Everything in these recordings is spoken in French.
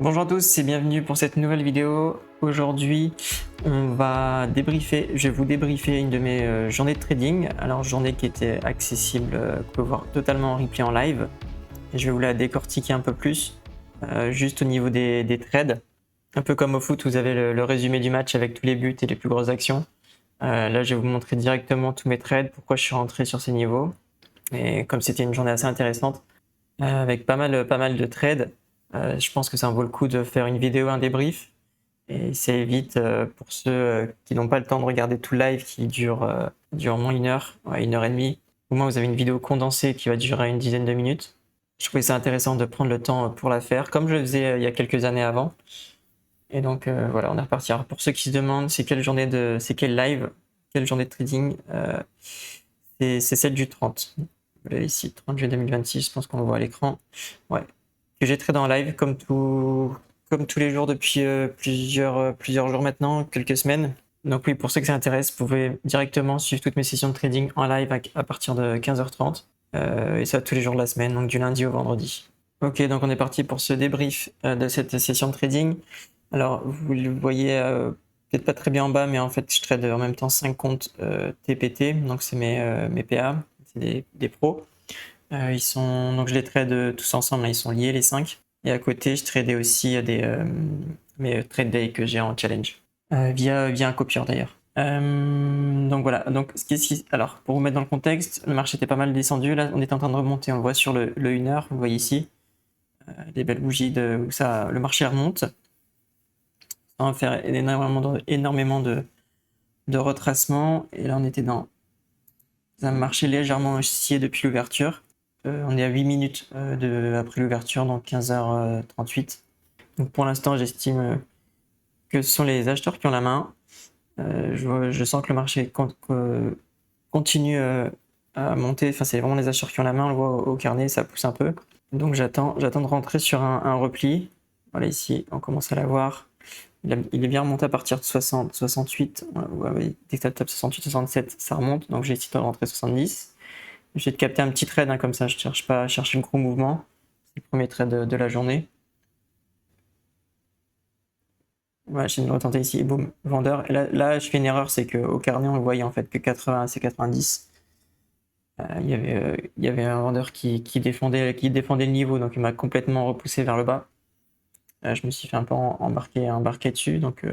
Bonjour à tous et bienvenue pour cette nouvelle vidéo. Aujourd'hui, on va débriefer, je vais vous débriefer une de mes journées de trading. Alors, journée qui était accessible, que vous pouvez voir totalement en replay en live. Et je vais vous la décortiquer un peu plus, juste au niveau des trades. Un peu comme au foot, vous avez le résumé du match avec tous les buts et les plus grosses actions. Là, je vais vous montrer directement tous mes trades, pourquoi je suis rentré sur ces niveaux. Et comme c'était une journée assez intéressante, avec pas mal de trades, je pense que ça en vaut le coup de faire une vidéo, un débrief. Et ça évite pour ceux qui n'ont pas le temps de regarder tout le live qui dure moins une heure, ouais, une heure et demie. Au moins vous avez une vidéo condensée qui va durer une dizaine de minutes. Je trouvais ça intéressant de prendre le temps pour la faire, comme je le faisais il y a quelques années avant. Et donc voilà, on est reparti. Alors pour ceux qui se demandent c'est quel live, quelle journée de trading, c'est celle du 30. Vous l'avez ici, 30 juillet 2026, je pense qu'on le voit à l'écran. Ouais. Que j'ai trade en live comme tous les jours depuis plusieurs jours maintenant, quelques semaines. Donc oui, pour ceux que ça intéresse, vous pouvez directement suivre toutes mes sessions de trading en live à partir de 15h30. Et ça tous les jours de la semaine, donc du lundi au vendredi. Ok, donc on est parti pour ce débrief de cette session de trading. Alors, vous le voyez peut-être pas très bien en bas, mais en fait, je trade en même temps 5 comptes TPT, donc c'est mes PA, c'est des pros. Donc je les trade tous ensemble, là, ils sont liés les 5. Et à côté, je tradais aussi mes trade day que j'ai en challenge, via un copieur d'ailleurs. Donc voilà, donc alors pour vous mettre dans le contexte, le marché était pas mal descendu, là on est en train de remonter, on le voit sur le 1 heure, vous voyez ici, des belles bougies où le marché remonte, sans faire énormément de retracement, et là on était dans un marché légèrement haussier depuis l'ouverture. On est à 8 minutes après l'ouverture, donc 15h38. Donc pour l'instant, j'estime que ce sont les acheteurs qui ont la main. Je sens que le marché continue à monter. Enfin, c'est vraiment les acheteurs qui ont la main. On le voit au carnet, ça pousse un peu. Donc j'attends de rentrer sur un repli. Voilà, ici, on commence à l'avoir. Il est bien remonté à partir de 60, 68. Ouais, dès que ça tape 68, 67, ça remonte. Donc j'ai essayé de rentrer 70. J'ai de capter un petit trade, hein, comme ça, je cherche pas à chercher le gros mouvement. C'est le premier trade de la journée. Voilà, j'ai de retenter ici, boum, vendeur. Et là, je fais une erreur, c'est qu'au carnet, on le voyait en fait que 80, c'est 90. Il y avait un vendeur qui défendait le niveau, donc il m'a complètement repoussé vers le bas. Je me suis fait un peu embarquer dessus. Donc,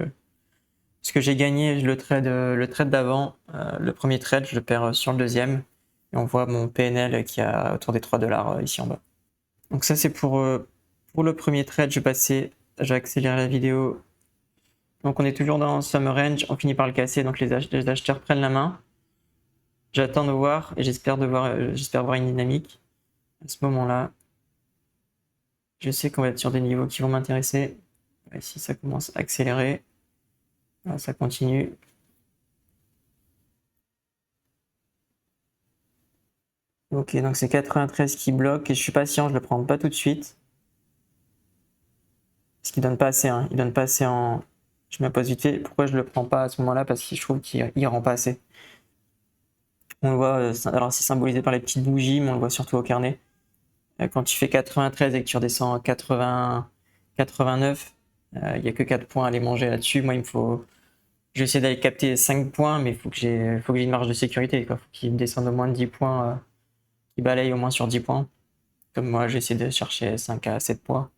ce que j'ai gagné, le trade d'avant, le premier trade, je le perds sur le deuxième. Et on voit mon PNL qui a autour des 3 $ ici en bas. Donc ça c'est pour le premier trade, j'ai accéléré la vidéo. Donc on est toujours dans Summer Range, on finit par le casser, donc les acheteurs prennent la main. J'attends de voir et j'espère voir une dynamique. À ce moment-là, je sais qu'on va être sur des niveaux qui vont m'intéresser. Ici ça commence à accélérer. Là, ça continue. Ok, donc c'est 93 qui bloque et je suis patient, je le prends pas tout de suite. Parce qu'il donne pas assez, hein. Il donne pas assez en. Je m'impose vite fait. Pourquoi je le prends pas à ce moment-là? Parce que je trouve qu'il rend pas assez. On le voit, alors c'est symbolisé par les petites bougies, mais on le voit surtout au carnet. Quand tu fais 93 et que tu redescends à 80, 89, il n'y a que 4 points à aller manger là-dessus. Moi, je vais essayer d'aller capter 5 points, mais il faut que j'ai une marge de sécurité. Il faut qu'il me descende au moins de 10 points, qu'il balaye au moins sur 10 points. Comme moi, j'essaie de chercher 5 à 7 points.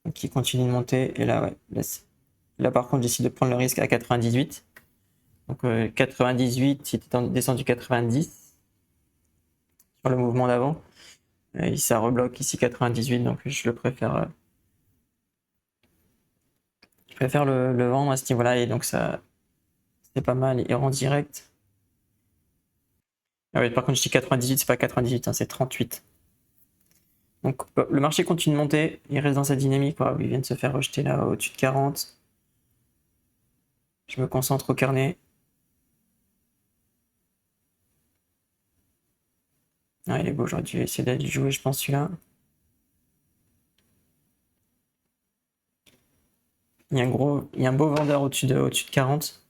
Donc, il continue de monter. Et là, ouais, là par contre, j'essaie de prendre le risque à 98. Donc 98, il était descendu 90 sur le mouvement d'avant. Et ça rebloque ici 98, donc je préfère le vendre à ce niveau-là. Et donc ça, c'est pas mal. Il rend direct. Ah oui, par contre, je dis 98, c'est pas 98, hein, c'est 38. Donc le marché continue de monter, il reste dans sa dynamique. Voilà, il vient de se faire rejeter là au-dessus de 40. Je me concentre au carnet. Ah, il est beau, j'aurais dû essayer d'aller jouer, je pense, celui-là. Il y a un beau vendeur au-dessus de 40.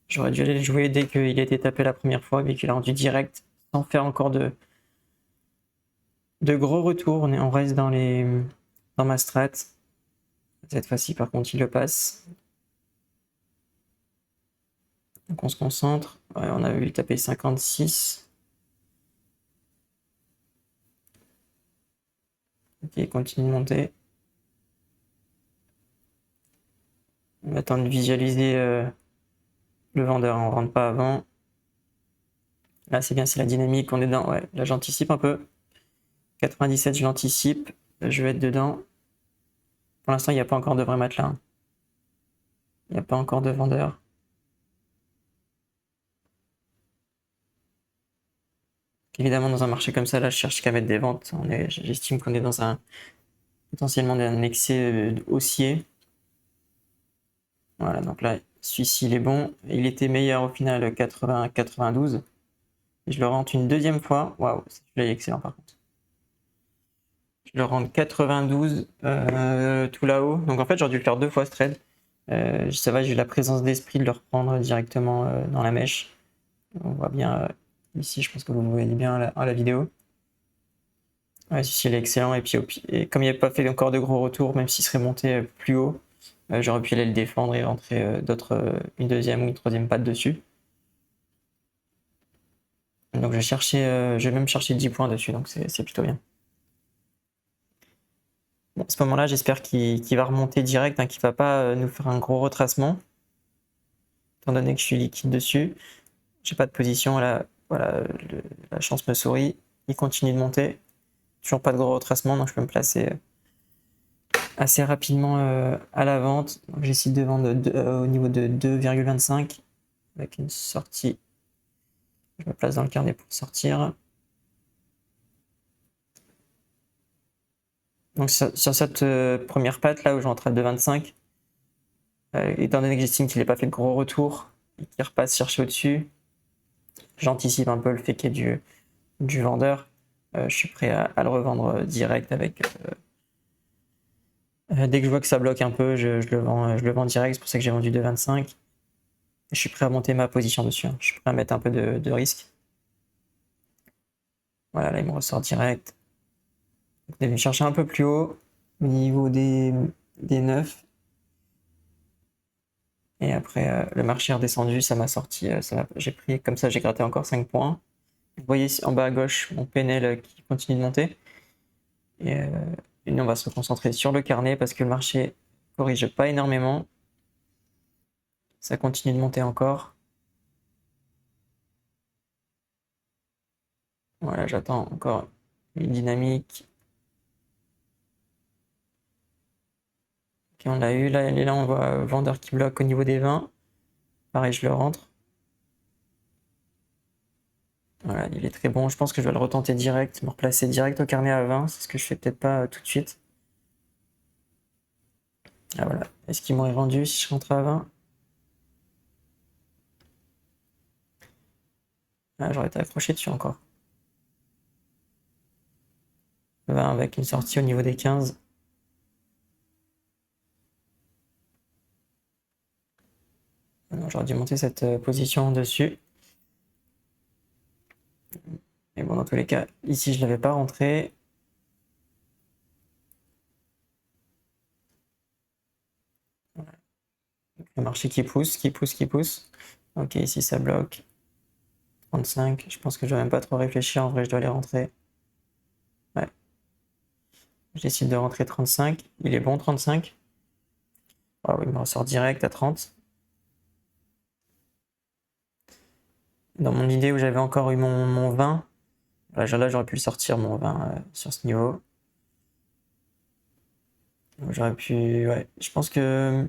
J'aurais dû aller le jouer dès qu'il a été tapé la première fois, mais qu'il a rendu direct, sans faire encore de gros retours. On reste dans ma strat. Cette fois-ci, par contre, il le passe. Donc on se concentre. Ouais, on a vu taper 56. Ok, il continue de monter. On va attendre de visualiser le vendeur. On rentre pas avant. Là, c'est bien, c'est la dynamique. On est dedans. Ouais, là, j'anticipe un peu. 97, je l'anticipe. Je vais être dedans. Pour l'instant, il n'y a pas encore de vrai matelas. Il n'y a pas encore de vendeur. Évidemment, dans un marché comme ça, là, je cherche qu'à mettre des ventes. J'estime qu'on est dans potentiellement un excès haussier. Voilà, donc là, celui-ci, il est bon. Il était meilleur au final, 92. Et je le rentre une deuxième fois. Waouh, celui-là est excellent par contre. Je le rentre 92 tout là-haut. Donc en fait, j'aurais dû le faire deux fois ce trade. Ça va, j'ai eu la présence d'esprit de le reprendre directement dans la mèche. On voit bien ici, je pense que vous voyez bien à la vidéo. Ouais, celui-ci, il est excellent. Et puis, comme il n'y a pas fait encore de gros retours, même s'il serait monté plus haut, j'aurais pu aller le défendre et rentrer une deuxième ou une troisième patte dessus. Donc j'ai même cherché 10 points dessus, donc c'est plutôt bien. Bon, à ce moment-là, j'espère qu'il va remonter direct, qu'il va pas nous faire un gros retracement. Étant donné que je suis liquide dessus, j'ai pas de position, là, voilà, la chance me sourit. Il continue de monter. Toujours pas de gros retracement, donc je peux me placer assez rapidement à la vente. J'essaie de vendre au niveau de 2,25 avec une sortie. Je me place dans le carnet pour sortir. Donc sur cette première patte là où j'entre à 2,25, étant donné que j'estime qu'il n'ait pas fait de gros retour et qu'il repasse chercher au-dessus, j'anticipe un peu le fait qu'il y ait du vendeur. Je suis prêt à le revendre direct avec. Dès que je vois que ça bloque un peu, je le vends direct. C'est pour ça que j'ai vendu 2,25. Je suis prêt à monter ma position dessus. Je suis prêt à mettre un peu de risque. Voilà, là il me ressort direct. Donc, on est venu chercher un peu plus haut au niveau des 9. Et après, le marché est redescendu, ça m'a sorti, j'ai pris comme ça, j'ai gratté encore 5 points. Vous voyez en bas à gauche mon PNL qui continue de monter. Et nous, on va se concentrer sur le carnet parce que le marché corrige pas énormément. Ça continue de monter encore. Voilà, j'attends encore une dynamique. Ok, on l'a eu. Là, on voit vendeur qui bloque au niveau des 20. Pareil, je le rentre. Voilà, il est très bon. Je pense que je vais le retenter direct, me replacer direct au carnet à 20. C'est ce que je fais peut-être pas tout de suite. Ah voilà. Est-ce qu'il m'aurait vendu si je rentrais à 20? Ah, j'aurais été accroché dessus encore. 20 avec une sortie au niveau des 15. J'aurais dû monter cette position dessus. Mais bon, dans tous les cas, ici, je l'avais pas rentré. Voilà. Le marché qui pousse, qui pousse, qui pousse. Ok, ici, ça bloque. 35. Je pense que je dois même pas trop réfléchir. En vrai, je dois aller rentrer. Ouais. Je décide de rentrer 35. Il est bon, 35. Ah oui, il me ressort direct à 30. Dans mon idée où j'avais encore eu mon 20, là j'aurais pu le sortir mon 20 sur ce niveau. J'aurais pu. Ouais, je pense que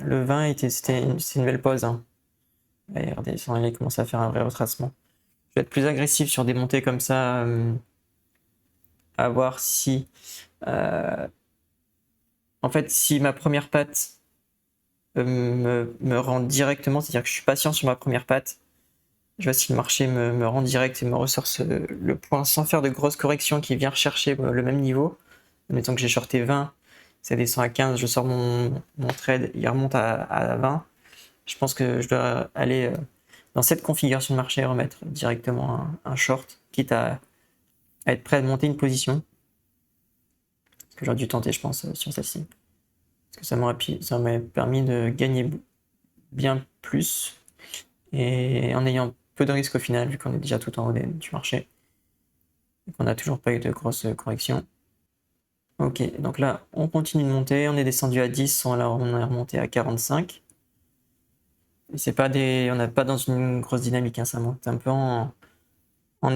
le 20 c'était une belle pause. Hein. Ouais, regardez, il commence à faire un vrai retracement. Je vais être plus agressif sur des montées comme ça, à voir si. En fait, si ma première patte me rend directement, c'est-à-dire que je suis patient sur ma première patte, je vois si le marché me rend direct et me ressort le point sans faire de grosses corrections qui vient rechercher le même niveau. Admettons que j'ai shorté 20, ça descend à 15, je sors mon trade, il remonte à 20. Je pense que je dois aller dans cette configuration de marché et remettre directement un short, quitte à à être prêt à monter une position. Ce que j'aurais dû tenter, je pense, sur celle-ci. Parce que ça m'aurait permis de gagner bien plus. Et en ayant peu de risques au final, vu qu'on est déjà tout en haut du marché. Et qu'on n'a toujours pas eu de grosses corrections. Ok, donc là, on continue de monter. On est descendu à 10, alors on est remonté à 45. C'est pas on n'est pas dans une grosse dynamique, hein, ça monte un peu en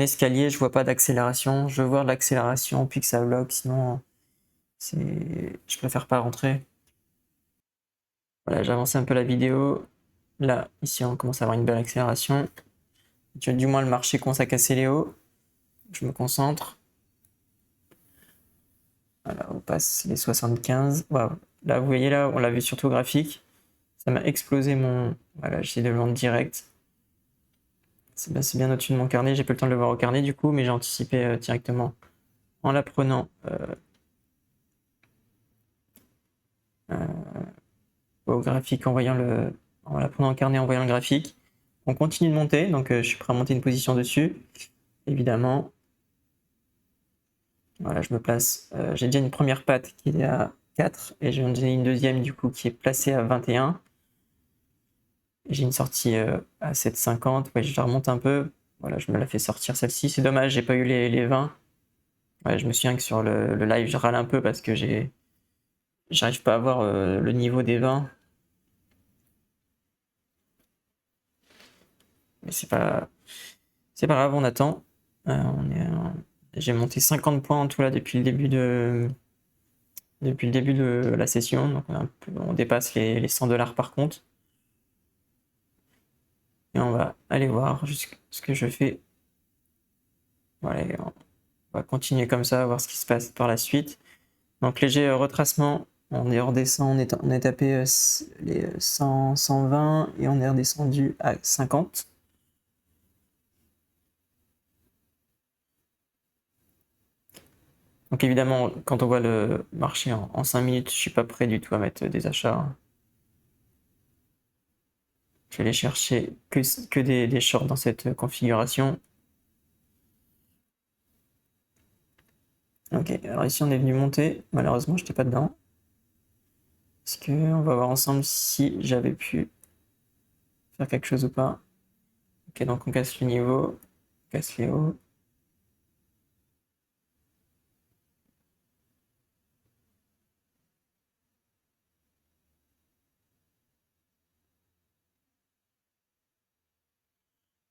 escalier. Je vois pas d'accélération. Je veux voir de l'accélération puis que ça bloque, sinon je préfère pas rentrer. Voilà, j'avance un peu la vidéo. Là, ici, on commence à avoir une belle accélération. Du moins, le marché commence à casser les hauts. Je me concentre. Voilà, on passe les 75. Waouh. Là, vous voyez, là, on l'a vu surtout au graphique. Ça m'a explosé mon... Voilà, j'essaie de le vendre direct. C'est bien au-dessus de mon carnet. J'ai pas le temps de le voir au carnet du coup, mais j'ai anticipé directement en la prenant au graphique, en la prenant en carnet, en voyant le graphique. On continue de monter, donc je suis prêt à monter une position dessus, évidemment. Voilà, je me place. J'ai déjà une première patte qui est à 4 et j'ai une deuxième du coup qui est placée à 21. J'ai une sortie à 7,50. Ouais, je la remonte un peu. Voilà, je me la fais sortir celle-ci. C'est dommage, j'ai pas eu les 20. Ouais, je me souviens que sur le live, je râle un peu parce que j'arrive pas à avoir le niveau des 20. Mais c'est pas grave, on attend. J'ai monté 50 points en tout là depuis le début de la session. Donc on dépasse les 100 $ par compte. Et on va aller voir ce que je fais. Voilà, on va continuer comme ça, voir ce qui se passe par la suite. Donc léger retracement, on est redescend, on a tapé les 100, 120 et on est redescendu à 50. Donc évidemment, quand on voit le marché en 5 minutes, je suis pas prêt du tout à mettre des achats. Je vais aller chercher que des shorts dans cette configuration. Ok, alors ici on est venu monter. Malheureusement, je n'étais pas dedans. Est-ce qu'on va voir ensemble si j'avais pu faire quelque chose ou pas? Ok, donc on casse le niveau, on casse les hauts.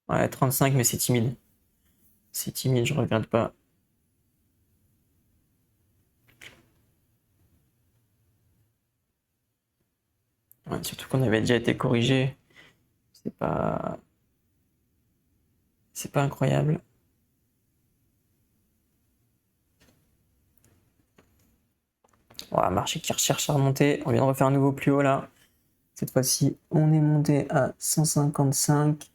Ouais, 35, mais c'est timide. C'est timide, je regrette pas. Ouais, surtout qu'on avait déjà été corrigé. C'est pas. C'est pas incroyable. Ouais, marché qui recherche à remonter. On vient de refaire un nouveau plus haut là. Cette fois-ci, on est monté à 155.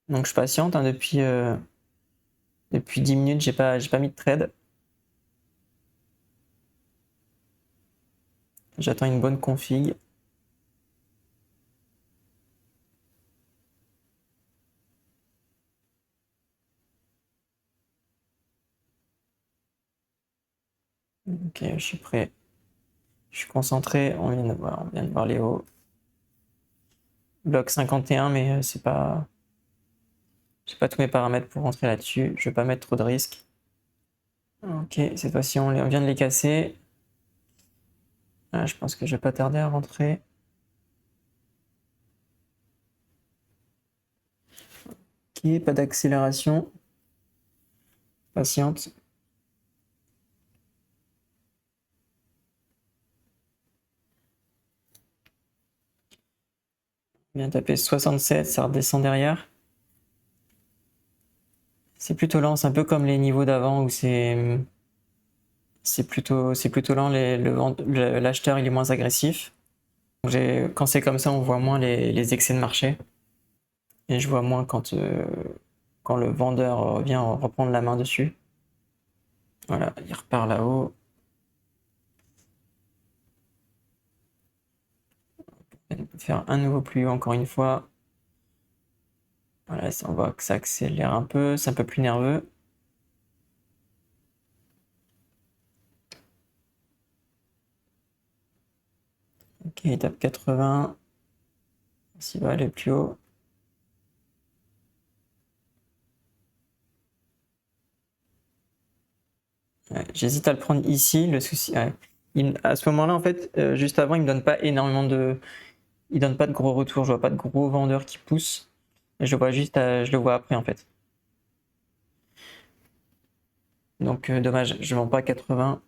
Donc je patiente hein, depuis 10 minutes, j'ai pas mis de trade. J'attends une bonne config. Ok, je suis prêt. Je suis concentré. On vient de voir les hauts. Bloc 51, mais c'est pas. J'ai pas tous mes paramètres pour rentrer là-dessus. Je vais pas mettre trop de risques. Ok, cette fois-ci on vient de les casser. Ah, je pense que je vais pas tarder à rentrer. Ok, pas d'accélération. Patiente. On vient taper 67, ça redescend derrière. C'est plutôt lent, c'est un peu comme les niveaux d'avant où c'est plutôt lent. L'acheteur il est moins agressif. Quand c'est comme ça, on voit moins les excès de marché. Et je vois moins quand le vendeur vient reprendre la main dessus. Voilà, il repart là-haut. On peut faire un nouveau plus haut encore une fois. Voilà, on voit que ça accélère un peu, c'est un peu plus nerveux. Ok, il tape 80. S'il va aller plus haut. Ouais, j'hésite à le prendre ici. Le souci, ouais. À ce moment-là, en fait, juste avant, il me donne pas énormément de. Il donne pas de gros retours. Je vois pas de gros vendeurs qui poussent. Je vois juste, je le vois après en fait. Donc dommage, je vends pas 80.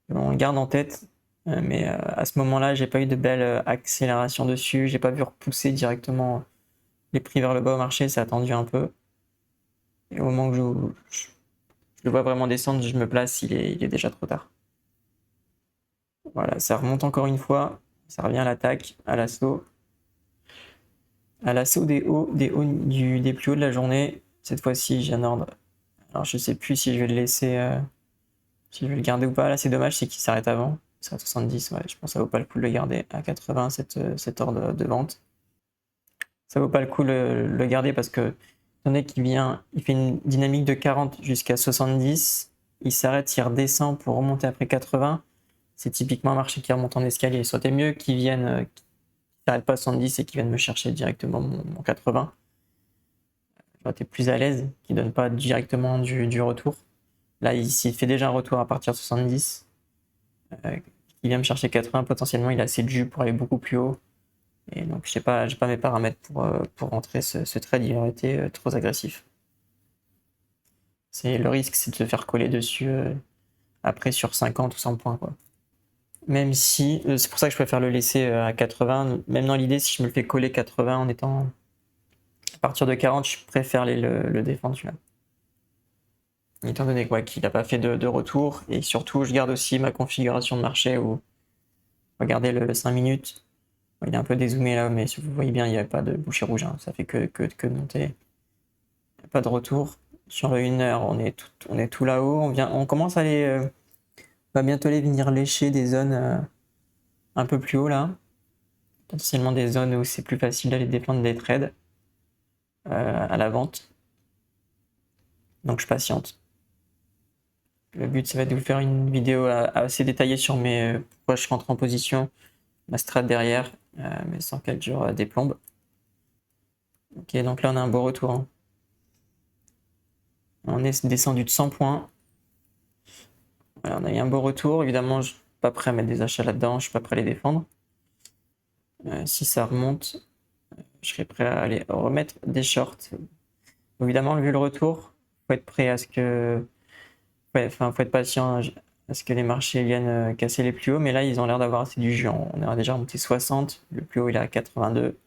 On le garde en tête. Mais à ce moment-là, j'ai pas eu de belle accélération dessus. J'ai pas vu repousser directement les prix vers le bas au marché. Ça a attendu un peu. Et au moment que je le vois vraiment descendre, je me place. Il est déjà trop tard. Voilà, ça remonte encore une fois. Ça revient à l'attaque, à l'assaut. À l'assaut des plus hauts de la journée. Cette fois-ci, j'ai un ordre. Alors je sais plus si je vais le laisser, si je vais le garder ou pas. Là, c'est dommage, c'est qu'il s'arrête avant. Il s'arrête à 70. Ouais, je pense que ça vaut pas le coup de le garder à 80 cet ordre de vente. Ça vaut pas le coup de le garder parce que étant donné qu'il vient, il fait une dynamique de 40 jusqu'à 70. Il s'arrête, il redescend pour remonter après 80. C'est typiquement un marché qui remonte en escalier. Ça aurait été mieux qu'il vienne, qu'il s'arrête pas à 70 et qu'il vienne me chercher directement mon 80. J'aurais été plus à l'aise, qu'il donne pas directement du retour. Là, s'il fait déjà un retour à partir de 70, il vient me chercher 80, potentiellement il a assez de jus pour aller beaucoup plus haut. Et donc j'ai pas mes paramètres pour rentrer ce trade, il aurait été trop agressif. Le risque, c'est de se faire coller dessus après sur 50 ou 100 points, quoi. Même si, c'est pour ça que je préfère le laisser à 80. Même dans l'idée, si je me le fais coller 80 en étant à partir de 40, je préfère le défendre celui-là. Étant donné qu'il n'a pas fait de retour, et surtout, je garde aussi ma configuration de marché où, regardez le 5 minutes, il est un peu dézoomé là, mais si vous voyez bien, il n'y a pas de bouchée rouge, hein, ça fait que de monter. Il n'y a pas de retour. Sur le 1 heure, on est tout là-haut, on commence à aller, on va bientôt aller venir lécher des zones un peu plus haut là, potentiellement des zones où c'est plus facile d'aller défendre des trades à la vente. Donc je patiente. Le but, ça va être de vous faire une vidéo assez détaillée sur pourquoi je rentre en position, ma strat derrière, mais sans qu'elle dure des plombes. Ok, donc là on a un beau retour. Hein. On est descendu de 100 points. Voilà, on a eu un beau retour. Évidemment, je suis pas prêt à mettre des achats là-dedans, je suis pas prêt à les défendre. Si ça remonte, je serai prêt à aller remettre des shorts. Évidemment, vu le retour, faut être prêt à ce que. Ouais, enfin, faut être patient à ce que les marchés viennent casser les plus hauts, mais là, ils ont l'air d'avoir assez du jus. On a déjà remonté 60, le plus haut il est à 82.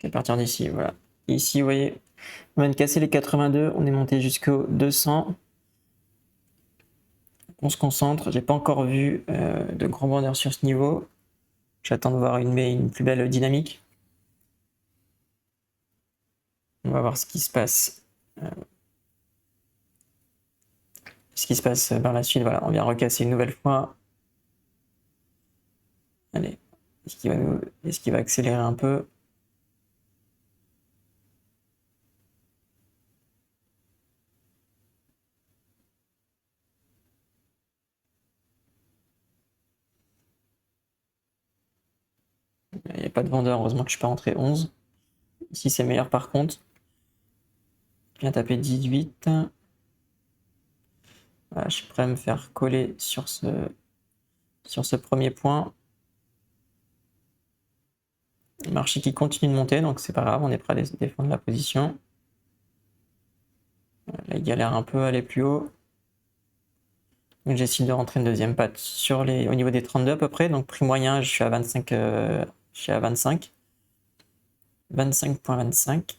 À partir d'ici, voilà. Ici, vous voyez, on vient de casser les 82, on est monté jusqu'au 200. On se concentre, j'ai pas encore vu de grands vendeurs sur ce niveau. J'attends de voir une plus belle dynamique. On va voir ce qui se passe. Ce qui se passe par la suite, voilà, on vient recasser une nouvelle fois. Allez, est-ce qu'il va accélérer un peu? Il n'y a pas de vendeur, heureusement que je suis pas rentré 11. Ici c'est meilleur par contre. Je viens taper 18. Voilà, je suis prêt à me faire coller sur ce premier point. Le marché qui continue de monter, donc c'est pas grave, on est prêt à défendre la position. Là, il galère un peu à aller plus haut. Donc j'essaie de rentrer une deuxième patte au niveau des 32 à peu près. Donc prix moyen, je suis à 25. Je suis à 25. 25.25.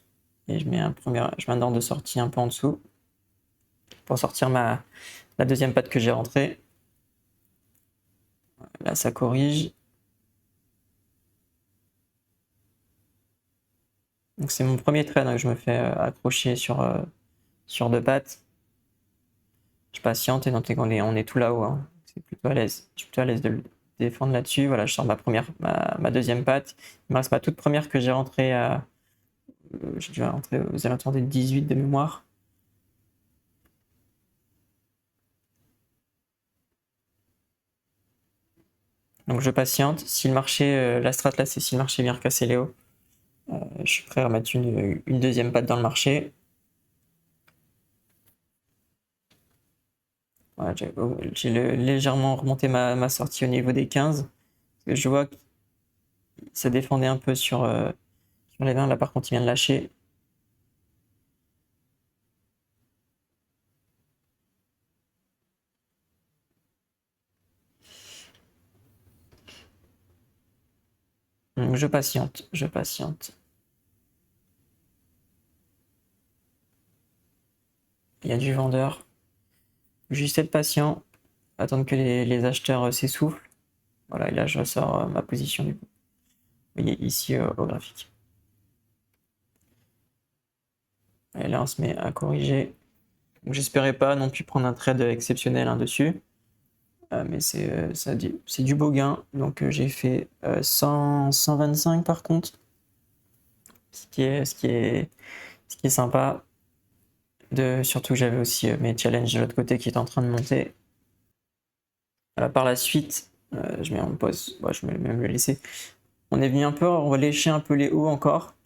Et je mets un ordre de sortie un peu en dessous. Pour sortir la deuxième patte que j'ai rentrée. Là, ça corrige. Donc c'est mon premier trade, hein, que je me fais accrocher sur deux pattes. Je patiente et on est tout là-haut. Hein. C'est plutôt à l'aise. Je suis plutôt à l'aise défendre là-dessus. Voilà, je sors ma deuxième patte. Il me reste ma toute première que j'ai rentrée j'ai dû rentrer aux alentours des 18 de mémoire. Donc je patiente. Si le marché, la strat là, c'est si le marché vient recasser les hauts, je suis prêt à remettre une deuxième patte dans le marché. Voilà, j'ai légèrement remonté ma sortie au niveau des 15. Je vois que ça défendait un peu sur les 20. Là, par contre, il vient de lâcher. Donc, je patiente, je patiente. Il y a du vendeur. Juste être patient, attendre que les acheteurs s'essoufflent. Voilà, et là, je ressors ma position du coup. Vous voyez ici au graphique. Et là, on se met à corriger. J'espérais pas non plus prendre un trade exceptionnel dessus. Mais c'est du beau gain. Donc j'ai fait 125 par contre. Ce qui est sympa. Surtout que j'avais aussi mes challenges de l'autre côté qui étaient en train de monter. Voilà, par la suite, je mets en pause. Bon, je vais même le laisser. On est venu un peu, on va lécher un peu les hauts encore.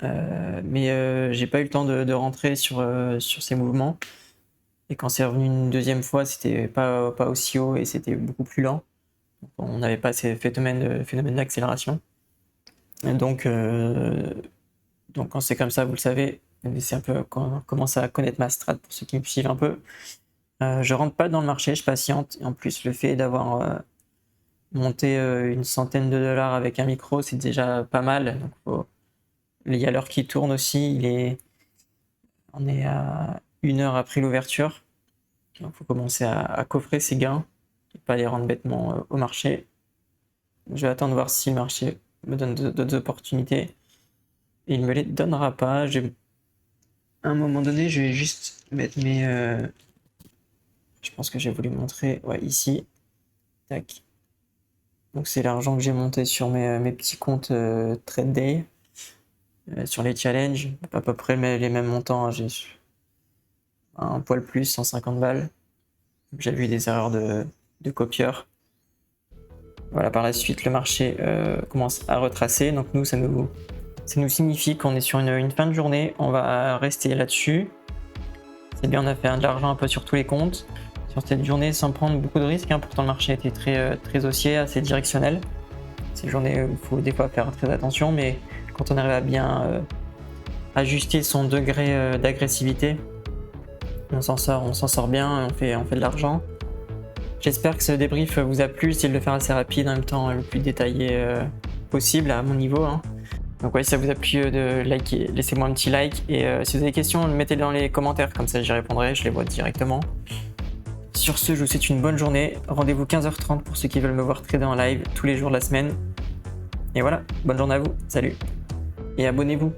Mais j'ai pas eu le temps de rentrer sur ces mouvements. Et quand c'est revenu une deuxième fois, c'était pas aussi haut et c'était beaucoup plus lent. On n'avait pas ces phénomènes d'accélération. Donc quand c'est comme ça, vous le savez, c'est un peu commencer à connaître ma strat pour ceux qui me suivent un peu. Je rentre pas dans le marché, je patiente. Et en plus, le fait d'avoir monté une centaine de dollars avec un micro, c'est déjà pas mal. Donc, il y a l'heure qui tourne aussi. On est à 1 heure après l'ouverture. Donc, il faut commencer à coffrer ses gains et pas les rendre bêtement au marché. Je vais attendre voir si le marché me donne d'autres opportunités. Et il me les donnera pas. À un moment donné, je vais juste mettre je pense que j'ai voulu montrer, ouais, ici. Tac. Donc c'est l'argent que j'ai monté sur mes petits comptes Trade Day. Sur les challenges, à peu près les mêmes montants. J'ai un poil plus, 150 balles. J'ai vu des erreurs de copieurs. Voilà, par la suite, le marché commence à retracer. Donc nous, ça nous signifie qu'on est sur une fin de journée. On va rester là-dessus. C'est bien, on a fait de l'argent un peu sur tous les comptes. Sur cette journée, sans prendre beaucoup de risques. Pourtant, le marché était très haussier, assez directionnel. C'est une journée où il faut des fois faire très attention. Mais quand on arrive à bien ajuster son degré d'agressivité, on s'en sort bien, on fait de l'argent. J'espère que ce débrief vous a plu, j'essaie de le faire assez rapide, en même temps le plus détaillé possible à mon niveau. Donc ouais, si ça vous a plu, laissez-moi un petit like. Et si vous avez des questions, mettez-les dans les commentaires, comme ça j'y répondrai, je les vois directement. Sur ce, je vous souhaite une bonne journée. Rendez-vous 15h30 pour ceux qui veulent me voir trader en live tous les jours de la semaine. Et voilà, bonne journée à vous, salut. Et abonnez-vous.